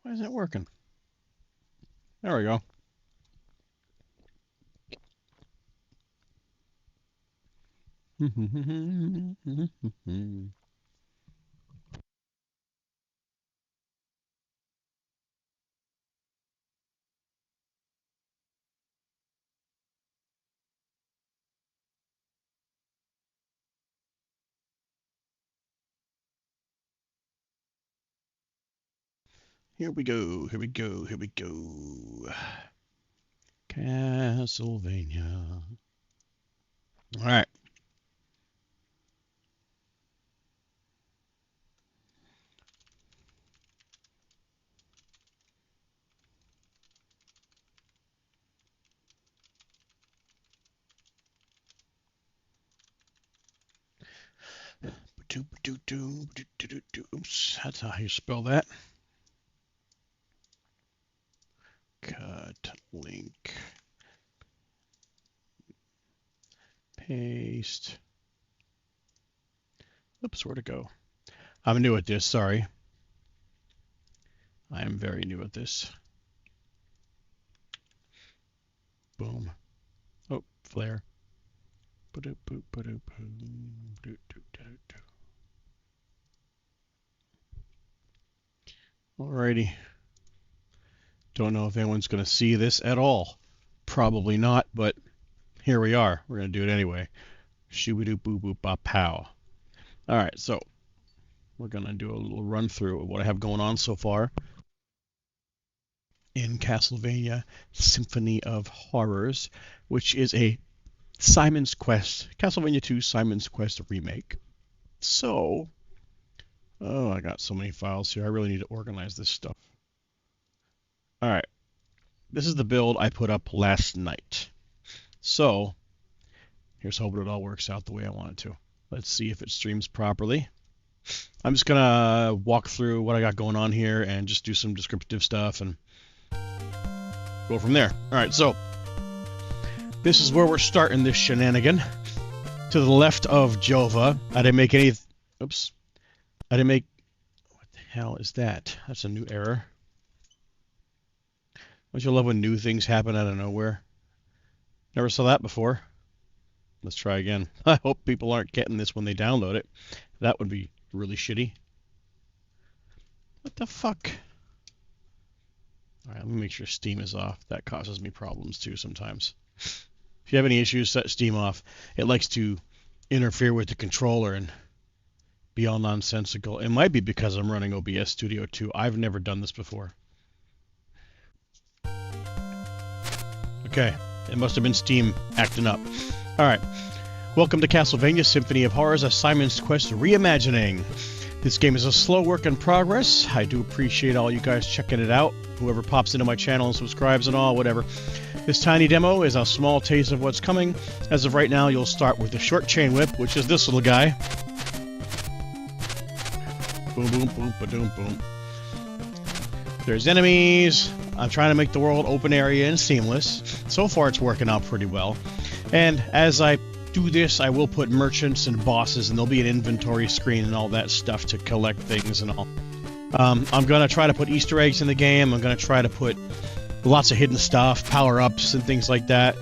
Why isn't it working? There we go. Here we go, here we go, here we go. Castlevania. All right. Oops, that's how you spell that. Cut, link, paste. Oops, where'd it go? I'm new at this, sorry. I am very new at this. Boom. Oh, flare. Alrighty. Don't know if anyone's going to see this at all. Probably not, but here we are. We're going to do it anyway. Shoo-ba-doo-boo-boop-bop-pow. Alright, so we're going to do a little run through of what I have going on so far in Castlevania Symphony of Horrors, which is a Simon's Quest, Castlevania 2 Simon's Quest remake. So, oh, I got so many files here. I really need to organize this stuff. Alright, this is the build I put up last night. So, here's hoping it all works out the way I want it to. Let's see if it streams properly. I'm just gonna walk through what I got going on here and just do some descriptive stuff and go from there. Alright, so this is where we're starting this shenanigan. To the left of Jova. I didn't make any... Oops. I didn't make... What the hell is that? That's a new error. Don't you love when new things happen out of nowhere? Never saw that before. Let's try again. I hope people aren't getting this when they download it. That would be really shitty. What the fuck? Alright, let me make sure Steam is off. That causes me problems too sometimes. If you have any issues, set Steam off. It likes to interfere with the controller and be all nonsensical. It might be because I'm running OBS Studio 2. I've never done this before. Okay, it must have been Steam acting up. Alright, welcome to Castlevania Symphony of Horrors, a Simon's Quest reimagining. This game is a slow work in progress. I do appreciate all you guys checking it out. Whoever pops into my channel and subscribes and all, whatever. This tiny demo is a small taste of what's coming. As of right now, you'll start with the short chain whip, which is this little guy. Boom, boom, boom, ba-doom, boom. There's enemies. I'm trying to make the world open area and seamless. So far, it's working out pretty well. And as I do this, I will put merchants and bosses, and there'll be an inventory screen and all that stuff to collect things and all. I'm going to try to put Easter eggs in the game. I'm going to try to put lots of hidden stuff, power-ups, and things like that.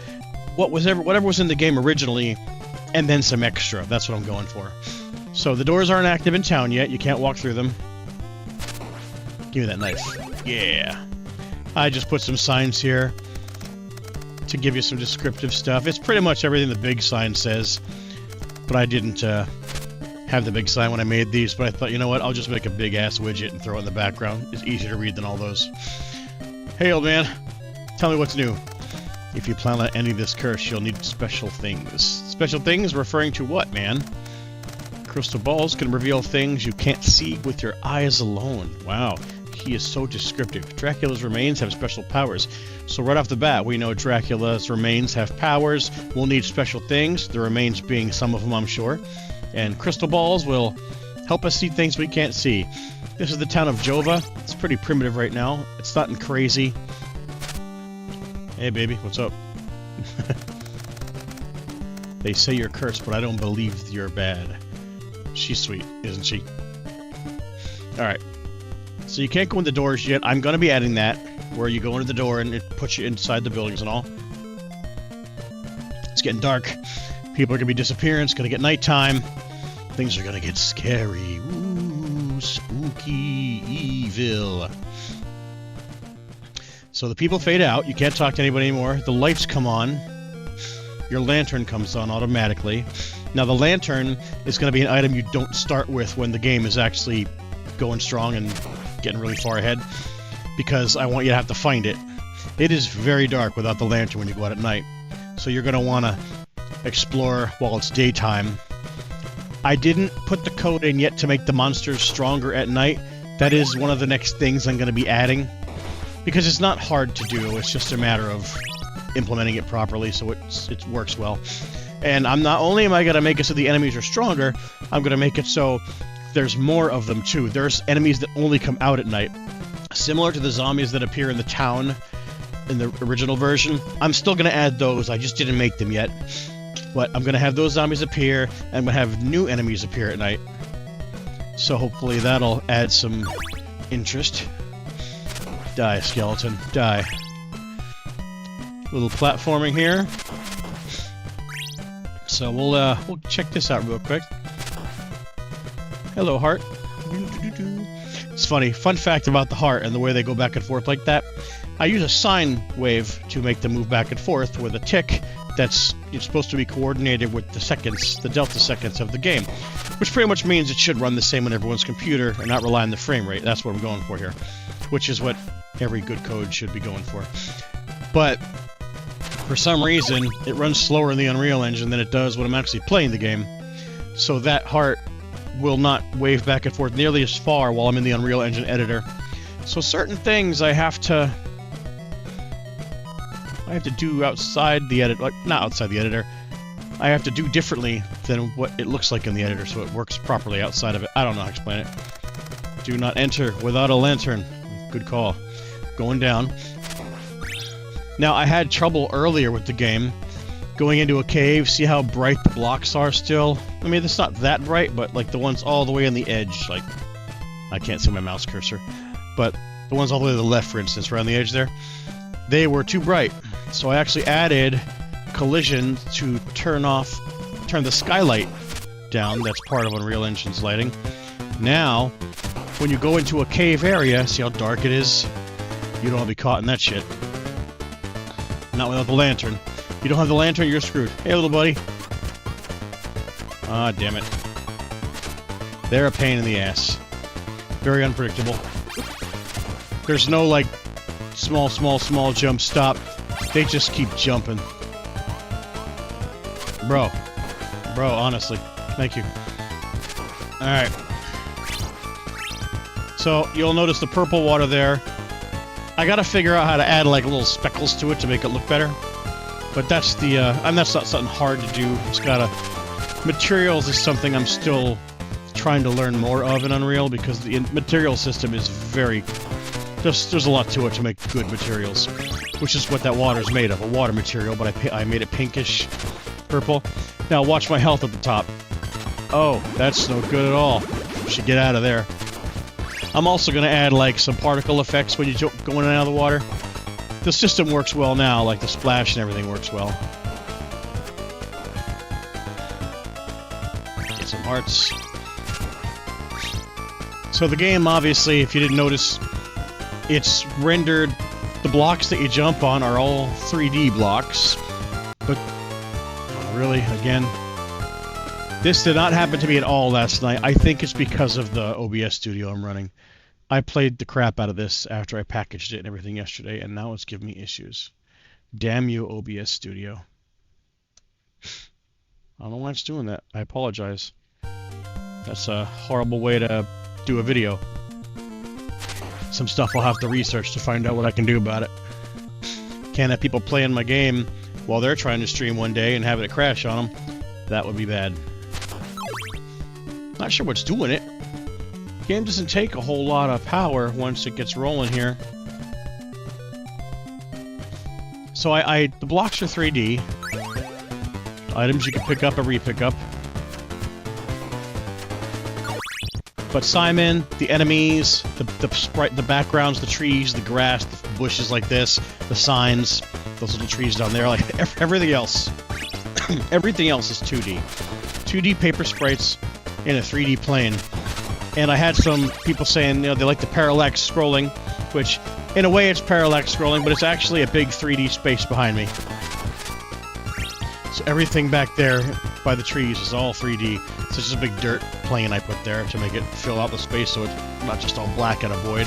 Whatever was in the game originally, and then some extra. That's what I'm going for. So the doors aren't active in town yet. You can't walk through them. Give me that knife. Yeah. I just put some signs here to give you some descriptive stuff. It's pretty much everything the big sign says, but I didn't have the big sign when I made these, but I thought, you know what, I'll just make a big-ass widget and throw it in the background. It's easier to read than all those. Hey, old man, tell me what's new. If you plan on ending this curse, you'll need special things. Special things referring to what, man? Crystal balls can reveal things you can't see with your eyes alone. Wow. He is so descriptive. Dracula's remains have special powers. So right off the bat, we know Dracula's remains have powers. We'll need special things, the remains being some of them, I'm sure. And crystal balls will help us see things we can't see. This is the town of Jova. It's pretty primitive right now. It's nothing crazy. Hey, baby, what's up? They say you're cursed, but I don't believe you're bad. She's sweet, isn't she? Alright. So you can't go in the doors yet. I'm going to be adding that, where you go into the door and it puts you inside the buildings and all. It's getting dark. People are going to be disappearing. It's going to get nighttime. Things are going to get scary. Ooh, spooky, evil. So the people fade out. You can't talk to anybody anymore. The lights come on. Your lantern comes on automatically. Now the lantern is going to be an item you don't start with when the game is actually going strong and getting really far ahead, because I want you to have to find it. It is very dark without the lantern when you go out at night. So you're going to want to explore while it's daytime. I didn't put the code in yet to make the monsters stronger at night. That is one of the next things I'm going to be adding, because it's not hard to do. It's just a matter of implementing it properly so it works well. And I'm not only am I going to make it so the enemies are stronger, I'm going to make it so there's more of them too. There's enemies that only come out at night. Similar to the zombies that appear in the town in the original version. I'm still going to add those. I just didn't make them yet. But I'm going to have those zombies appear, and I'm going to have new enemies appear at night. So hopefully that'll add some interest. Die, skeleton. Die. Little platforming here. So we'll check this out real quick. Hello, heart. It's funny. Fun fact about the heart and the way they go back and forth like that. I use a sine wave to make them move back and forth with a tick it's supposed to be coordinated with the seconds, the delta seconds of the game, which pretty much means it should run the same on everyone's computer and not rely on the frame rate. That's what I'm going for here, which is what every good code should be going for. But for some reason, it runs slower in the Unreal Engine than it does when I'm actually playing the game. So that heart will not wave back and forth nearly as far while I'm in the Unreal Engine editor. So certain things I have to do outside the editor, like, not outside the editor. I have to do differently than what it looks like in the editor so it works properly outside of it. I don't know how to explain it. Do not enter without a lantern. Good call. Going down. Now, I had trouble earlier with the game going into a cave. See how bright the blocks are still? I mean, it's not that bright, but like the ones all the way on the edge, like, I can't see my mouse cursor, but the ones all the way to the left, for instance, right on the edge there, they were too bright. So I actually added collision to turn the skylight down. That's part of Unreal Engine's lighting. Now, when you go into a cave area, see how dark it is? You don't want to be caught in that shit. Not without the lantern. You don't have the lantern, you're screwed. Hey, little buddy. Ah, damn it. They're a pain in the ass. Very unpredictable. There's no, like, small jump stop. They just keep jumping. Bro, honestly. Thank you. Alright. So, you'll notice the purple water there. I gotta figure out how to add, like, little speckles to it to make it look better. But that's the, and that's not something hard to do. It's gotta... Materials is something I'm still trying to learn more of in Unreal, because the material system is very... There's a lot to it to make good materials. Which is what that water's made of, a water material, but I made it pinkish purple. Now watch my health at the top. Oh, that's no good at all. Should get out of there. I'm also going to add like some particle effects when you go in and out of the water. The system works well now, like the splash and everything works well. Get some hearts. So the game, obviously, if you didn't notice, it's rendered... The blocks that you jump on are all 3D blocks, but really, again, this did not happen to me at all last night. I think it's because of the OBS studio I'm running. I played the crap out of this after I packaged it and everything yesterday, and now it's giving me issues. Damn you, OBS studio. I don't know why it's doing that. I apologize. That's a horrible way to do a video. Some stuff I'll have to research to find out what I can do about it. Can't have people playing my game while they're trying to stream one day and having it crash on them. That would be bad. Not sure what's doing it. Game doesn't take a whole lot of power once it gets rolling here. So the blocks are 3D. Items you can pick up or re-pick up. But Simon, the enemies, the backgrounds, the trees, the grass, the bushes like this, the signs, those little trees down there, like everything else. Everything else is 2D. 2D paper sprites in a 3D plane. And I had some people saying, they like the parallax scrolling, which, in a way, it's parallax scrolling, but it's actually a big 3D space behind me. So everything back there by the trees is all 3D. So it's just a big dirt plane I put there to make it fill out the space so it's not just all black and a void.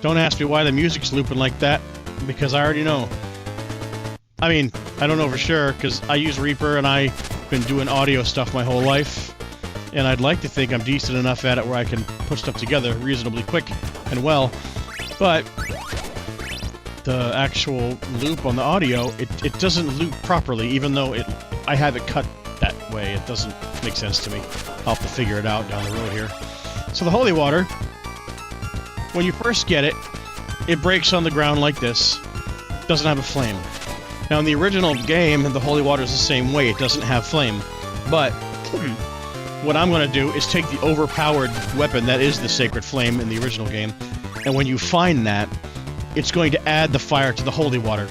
Don't ask me why the music's looping like that, because I already know. I mean, I don't know for sure, because I use Reaper and I've been doing audio stuff my whole life. And I'd like to think I'm decent enough at it where I can put stuff together reasonably quick and well. But the actual loop on the audio, it doesn't loop properly, even though I have it cut that way. It doesn't make sense to me. I'll have to figure it out down the road here. So the holy water, when you first get it, it breaks on the ground like this. It doesn't have a flame. Now in the original game, the holy water is the same way. It doesn't have flame. But what I'm going to do is take the overpowered weapon that is the sacred flame in the original game, and when you find that, it's going to add the fire to the holy water.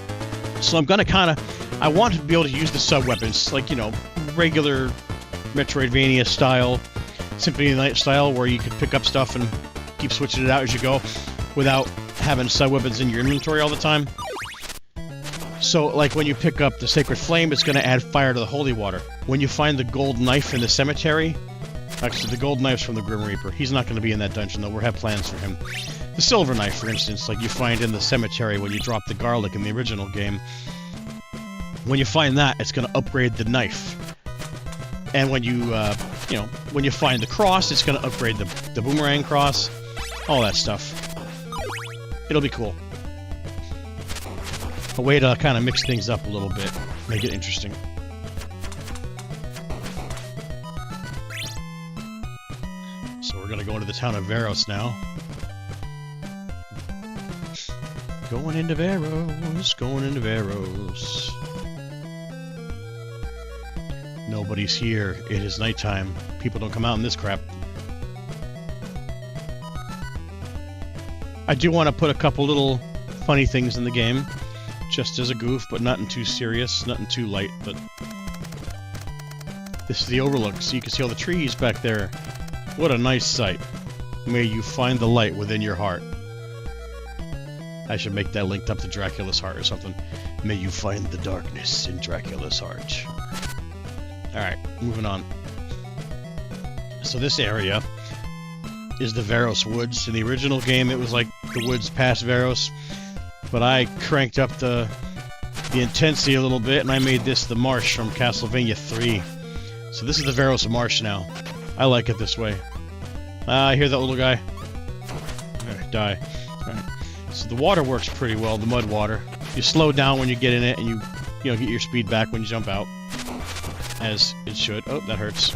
So I'm going to I want to be able to use the sub-weapons, like, regular Metroidvania style, Symphony of the Night style, where you can pick up stuff and keep switching it out as you go, without having sub-weapons in your inventory all the time. So, like, when you pick up the Sacred Flame, it's going to add fire to the holy water. When you find the gold knife in the cemetery, actually, the gold knife's from the Grim Reaper. He's not going to be in that dungeon, though. We have plans for him. The silver knife, for instance, like you find in the cemetery when you drop the garlic in the original game. When you find that, it's going to upgrade the knife. And when you, when you find the cross, it's going to upgrade the boomerang cross. All that stuff. It'll be cool. A way to kind of mix things up a little bit. Make it interesting. So we're going to go into the town of Varos now. Going into Varos, going into Varos. Nobody's here. It is nighttime. People don't come out in this crap. I do want to put a couple little funny things in the game, just as a goof, but nothing too serious, nothing too light, but... This is the overlook, so you can see all the trees back there. What a nice sight. May you find the light within your heart. I should make that linked up to Dracula's heart or something. May you find the darkness in Dracula's heart. Alright, moving on. So this area is the Varos Woods. In the original game, it was like the woods past Varos, but I cranked up the intensity a little bit, and I made this the marsh from Castlevania 3. So this is the Varos Marsh now. I like it this way. I hear that little guy. Die. Alright. So the water works pretty well, the mud water. You slow down when you get in it, and you get your speed back when you jump out. As it should. Oh, that hurts.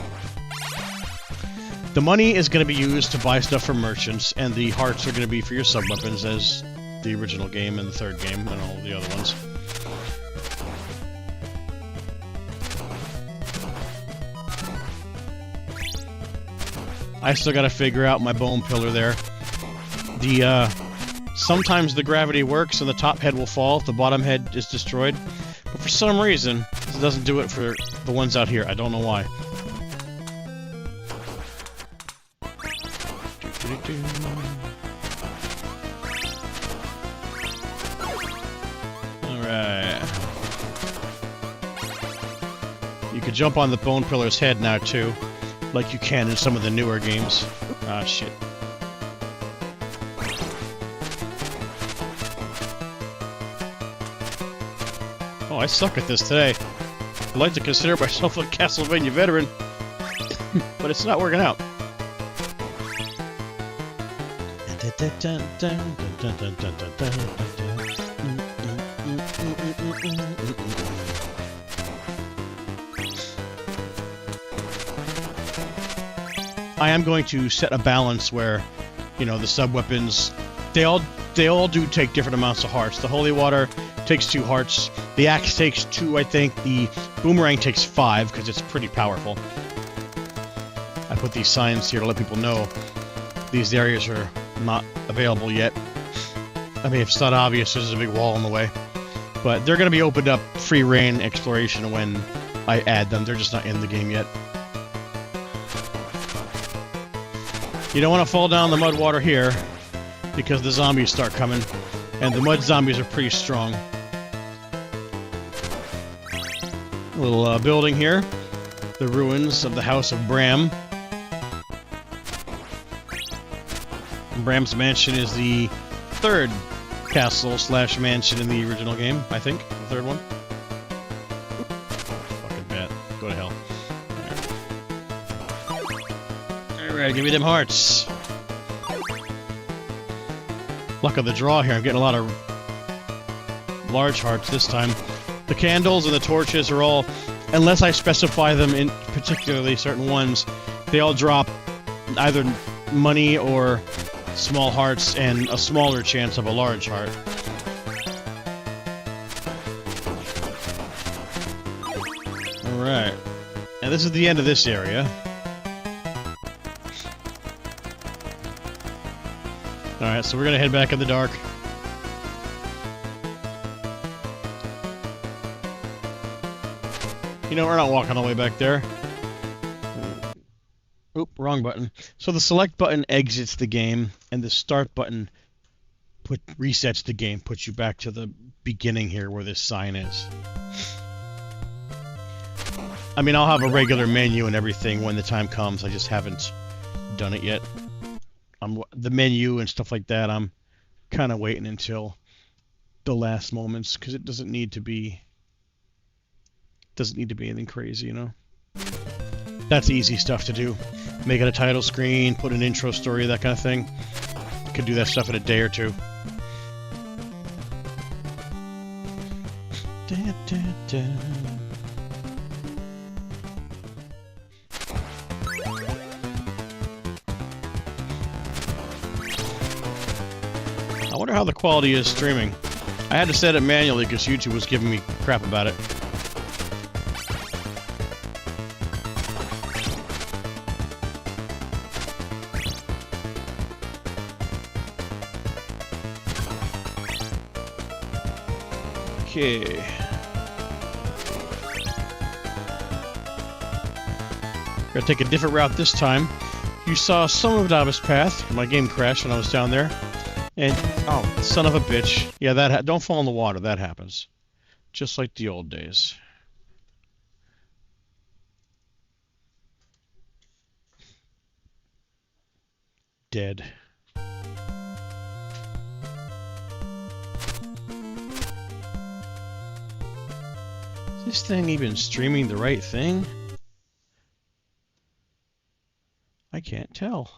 The money is going to be used to buy stuff from merchants, and the hearts are going to be for your sub-weapons, as the original game and the third game, and all the other ones. I still got to figure out my bone pillar there. Sometimes the gravity works and the top head will fall if the bottom head is destroyed, but for some reason, it doesn't do it for the ones out here. I don't know why. Alright. You could jump on the bone pillar's head now, too. Like you can in some of the newer games. Ah, shit. Oh, I suck at this today. I'd like to consider myself a Castlevania veteran, but it's not working out. I am going to set a balance where, the sub-weapons, they all do take different amounts of hearts. The holy water takes 2 hearts. The axe takes 2, I think. The boomerang takes 5, because it's pretty powerful. I put these signs here to let people know these areas are not available yet. I mean, if it's not obvious, there's a big wall in the way. But they're going to be opened up free reign exploration when I add them. They're just not in the game yet. You don't want to fall down the mud water here, because the zombies start coming. And the mud zombies are pretty strong. A little building here. The ruins of the House of Bram. Bram's Mansion is the 3rd castle slash mansion in the original game, I think. The 3rd one. Fucking bat. Go to hell. Alright, give me them hearts. Luck of the draw here. I'm getting a lot of large hearts this time. The candles and the torches are all, unless I specify them in particularly certain ones, they all drop either money or small hearts and a smaller chance of a large heart. Alright. And this is the end of this area. Alright, so we're gonna head back in the dark. You know, we're not walking all the way back there. Oop, wrong button. So the select button exits the game, and the start button resets the game, puts you back to the beginning here where this sign is. I mean, I'll have a regular menu and everything when the time comes. I just haven't done it yet. The menu and stuff like that, I'm kind of waiting until the last moments, because it doesn't need to be anything crazy, you know? That's easy stuff to do. Make it a title screen, put an intro story, that kind of thing. Could do that stuff in a day or two. Da, da, da. I wonder how the quality is streaming. I had to set it manually because YouTube was giving me crap about it. Okay. Gotta take a different route this time. You saw some of Davis Path. My game crashed when I was down there. And, oh, son of a bitch. Yeah, don't fall in the water. That happens. Just like the old days. Dead. Is this thing even streaming the right thing? I can't tell.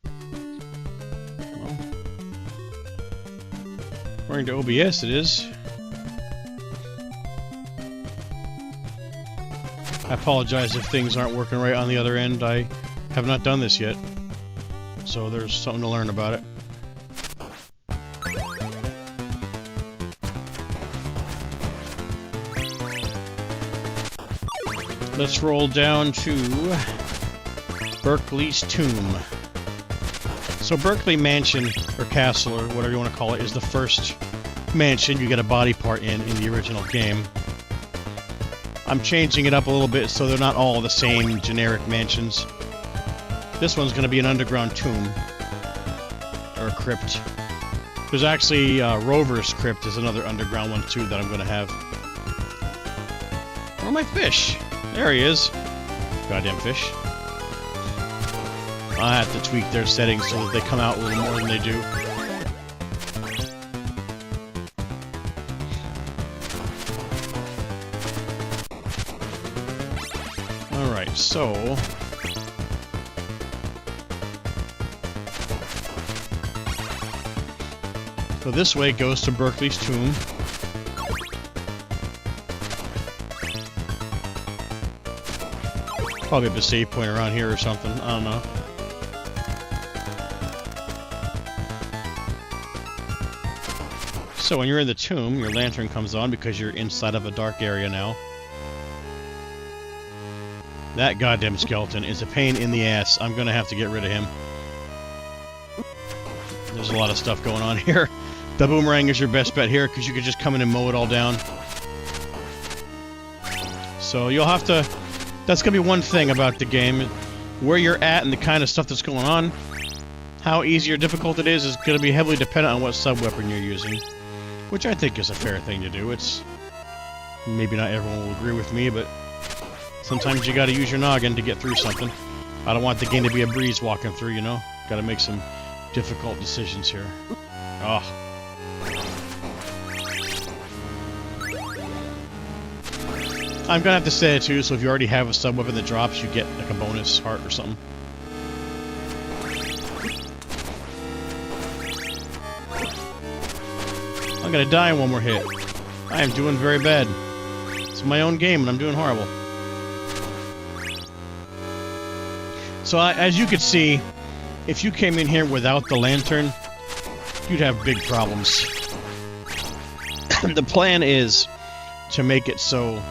Well, according to OBS it is. I apologize if things aren't working right on the other end. I have not done this yet, so there's something to learn about it. Let's roll down to Berkeley's Tomb. So Berkeley Mansion, or Castle, or whatever you want to call it, is the first mansion you get a body part in the original game. I'm changing it up a little bit so they're not all the same generic mansions. This one's going to be an underground tomb. Or a crypt. There's actually Rover's Crypt is another underground one too that I'm going to have. Where are my fish? There he is. Goddamn fish. I have to tweak their settings so that they come out a little more than they do. Alright, so... So this way goes to Berkeley's Tomb. Probably have a save point around here or something. I don't know. So when you're in the tomb, your lantern comes on because you're inside of a dark area now. That goddamn skeleton is a pain in the ass. I'm gonna have to get rid of him. There's a lot of stuff going on here. The boomerang is your best bet here because you can just come in and mow it all down. So you'll have to... That's gonna be one thing about the game. Where you're at and the kind of stuff that's going on. How easy or difficult it is gonna be heavily dependent on what sub-weapon you're using. Which I think is a fair thing to do. It's... Maybe not everyone will agree with me, but... Sometimes you gotta use your noggin to get through something. I don't want the game to be a breeze walking through, you know? Gotta make some difficult decisions here. Oh. I'm gonna have to say it too, so if you already have a sub-weapon that drops, you get like a bonus heart or something. I'm gonna die in one more hit. I am doing very bad. It's my own game and I'm doing horrible. So as you can see, if you came in here without the lantern, you'd have big problems. The plan is to make it so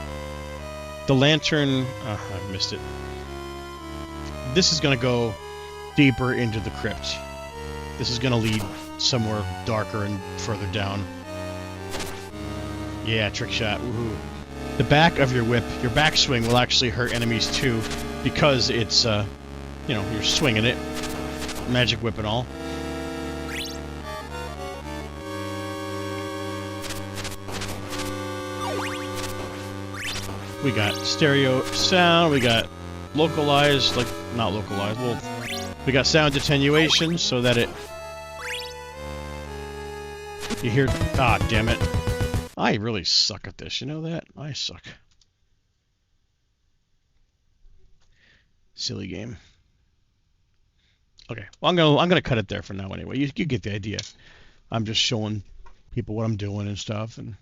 the lantern... I missed it. This is going to go deeper into the crypt. This is going to lead somewhere darker and further down. Yeah, trick shot. Woohoo. The back of your whip, your backswing, will actually hurt enemies too, because it's, you know, you're swinging it. Magic whip and all. We got stereo sound, we got localized, like, not localized, well, we got sound attenuation so that it... You hear... Ah, damn it. I really suck at this, you know that? I suck. Silly game. Okay, well, I'm gonna cut it there for now anyway. You get the idea. I'm just showing people what I'm doing and stuff, and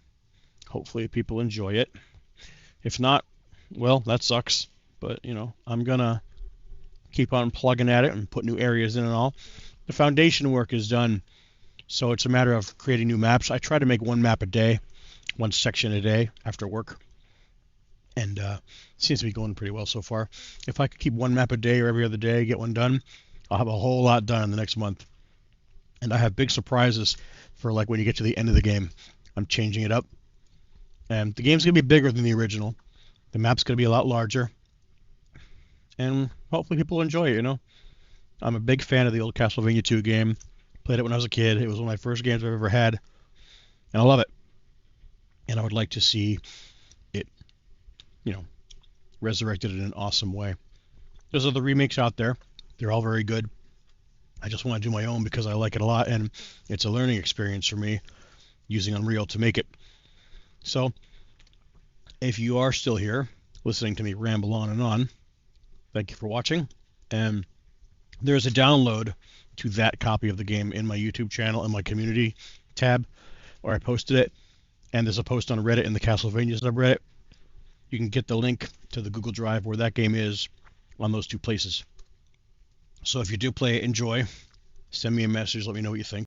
hopefully people enjoy it. If not, well, that sucks. But, you know, I'm gonna keep on plugging at it and put new areas in and all. The foundation work is done, so it's a matter of creating new maps. I try to make one map a day, one section a day after work. And seems to be going pretty well so far. If I could keep one map a day or every other day, get one done, I'll have a whole lot done in the next month. And I have big surprises for, like, when you get to the end of the game. I'm changing it up. And the game's going to be bigger than the original. The map's going to be a lot larger. And hopefully people enjoy it, you know? I'm a big fan of the old Castlevania 2 game. Played it when I was a kid. It was one of my first games I've ever had. And I love it. And I would like to see it, you know, resurrected in an awesome way. There's other remakes out there. They're all very good. I just want to do my own because I like it a lot, and it's a learning experience for me using Unreal to make it. So, if you are still here, listening to me ramble on and on, thank you for watching. And there's a download to that copy of the game in my YouTube channel and my community tab, where I posted it. And there's a post on Reddit in the Castlevania subreddit. You can get the link to the Google Drive where that game is on those two places. So if you do play it, enjoy. Send me a message, let me know what you think.